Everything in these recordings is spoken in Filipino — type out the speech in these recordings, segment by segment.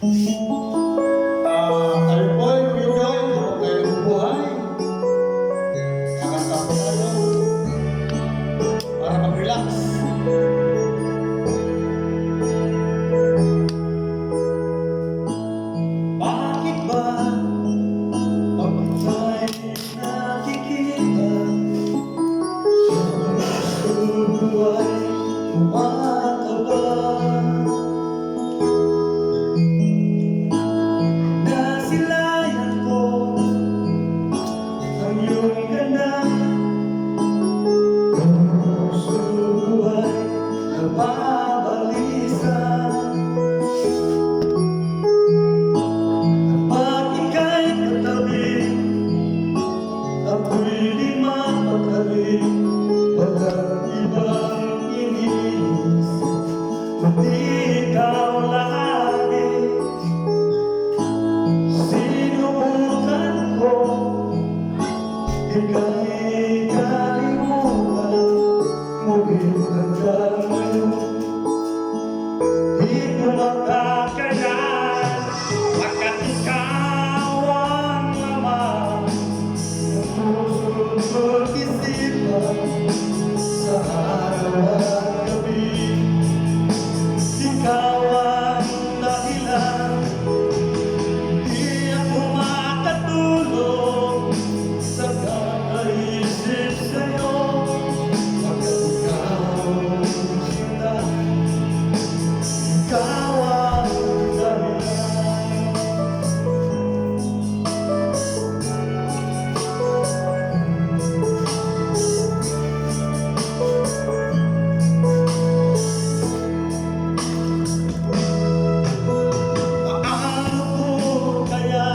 Tayo po ay kuyoy, habang tayo nabubuhay. Kakanta po tayo para mag-relax. Bakit ba pag tayo'y nakikita sa buhay tumataba? Nasilayan ko ang iyong ganda, sa buhay nababalisa. Pag ika'y katabi, ako'y di mapakali. Walang ibang iniisip, kundi ikaw lagi. Sinubukan ko, ika'y kalimutan, ngunit hanggang ngayon di ko makakayanan, pagkat ikaw ang laman ng pusong pag-isipan sa araw at gabi. Ikaw ang dahilan, di ako makatulog sa kakaisip sa'yo, pagkat ikaw sila, ikaw ang dahilan. Paano ko kaya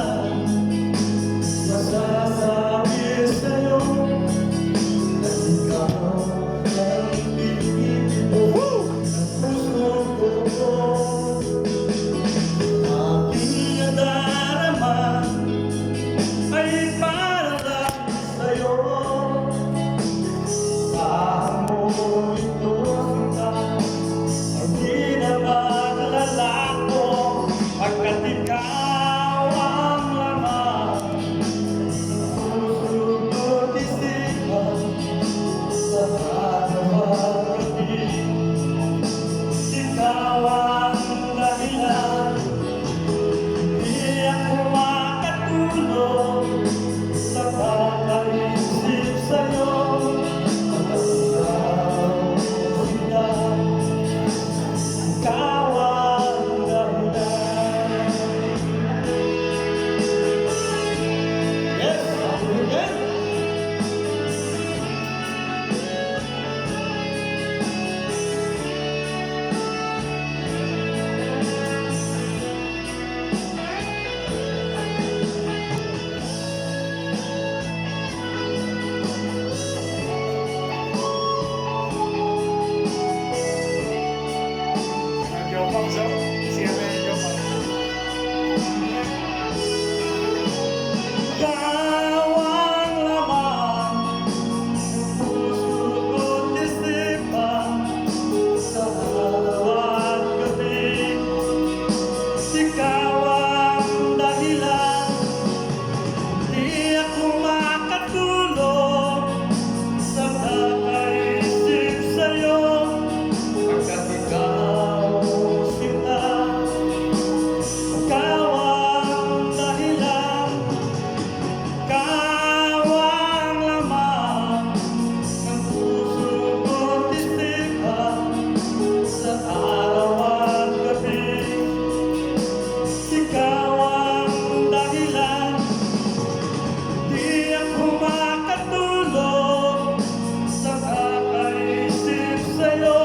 masasabi sa'yo na ikaw ang pinipili ng puso ko? Aking nadarama ay para lang sa'yo. Saan mo ito sinta, ang di naman alala ko, pagkat ikaw ang laman ng puso ko't isipan sa araw at gabi. Ikaw ang dahilan, di ako makatulog sa kakaisip sa'yo, pagkat ikaw sila, ikaw ang dahilan. Yes, ako again. Jopang so, siapa yang jopang? Ikaw ang laman ng puso ko't isipan sa araw at gabi. Ikaw ang dahilan, di ako makatulog sa kakaisip sa'yo, pagkat ikaw sila, ikaw ang dahilan, ikaw ang laman ng puso ko't isipan sa araw at gabi. Ikaw ang dahilan, di ako makatulog sa kakaisip sa'yo,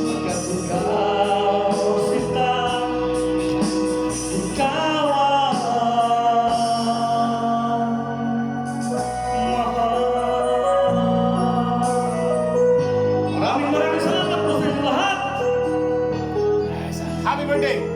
pagkat ikaw sila, ikaw ang mahal. Maraming salamat po sa inyong lahat. Happy birthday!